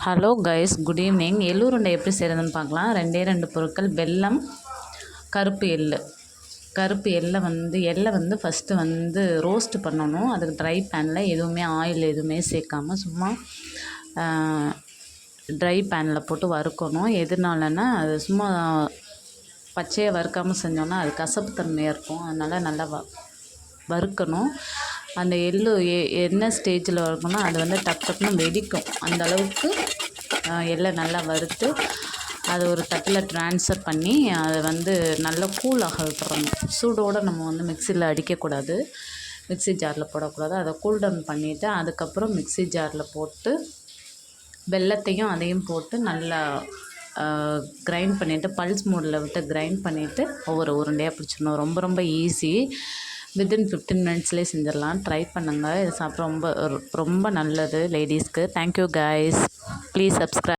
Hello guys, good evening. எள்ளு உருண்டை எப்படி செய்கிறதுன்னு பார்க்கலாம். ரெண்டு பொருட்கள்: வெல்லம், கருப்பு எள்ளு. கருப்பு எள்ளை வந்து ஃபஸ்ட்டு ரோஸ்ட் பண்ணணும். அதுக்கு ட்ரை பேனில் எதுவுமே ஆயில் எதுவுமே சேர்க்காமல் சும்மா ட்ரை பேனில் போட்டு வறுக்கணும். எதுனாலன்னா அது சும்மா பச்சையாக வறுக்காமல் செஞ்சோன்னா அது கசப்பு தன்மையாக இருக்கும். அதனால் நல்லா வறுக்கணும். அந்த எள்ளு என்ன ஸ்டேஜில் வறுக்கணும், அது வந்து டக்குன்னு வெடிக்கும். அந்த அளவுக்கு எள்ளை நல்லா வறுத்து அதை ஒரு தட்டில் ட்ரான்ஸ்ஃபர் பண்ணி அதை வந்து நல்லா கூலாக விட்டுறணும். சூடோடு நம்ம மிக்சியில் அடிக்கக்கூடாது, மிக்சி ஜாரில் போடக்கூடாது. அதை கூல் டவுன் பண்ணிவிட்டு அதுக்கப்புறம் மிக்சி ஜாரில் போட்டு வெல்லத்தையும் அதையும் போட்டு நல்லா கிரைண்ட் பண்ணிவிட்டு பல்ஸ் மோடில் விட்டு கிரைண்ட் பண்ணிவிட்டு ஒவ்வொரு உருண்டையாக பிடிச்சிடணும். ரொம்ப ரொம்ப ஈஸி. வித்தின் 15 மினிட்ஸ்லேயே செஞ்சிடலாம். ட்ரை பண்ணுங்கள். இது சாப்பிட ரொம்ப ரொம்ப நல்லது லேடிஸ்க்கு. Thank you guys. Please subscribe.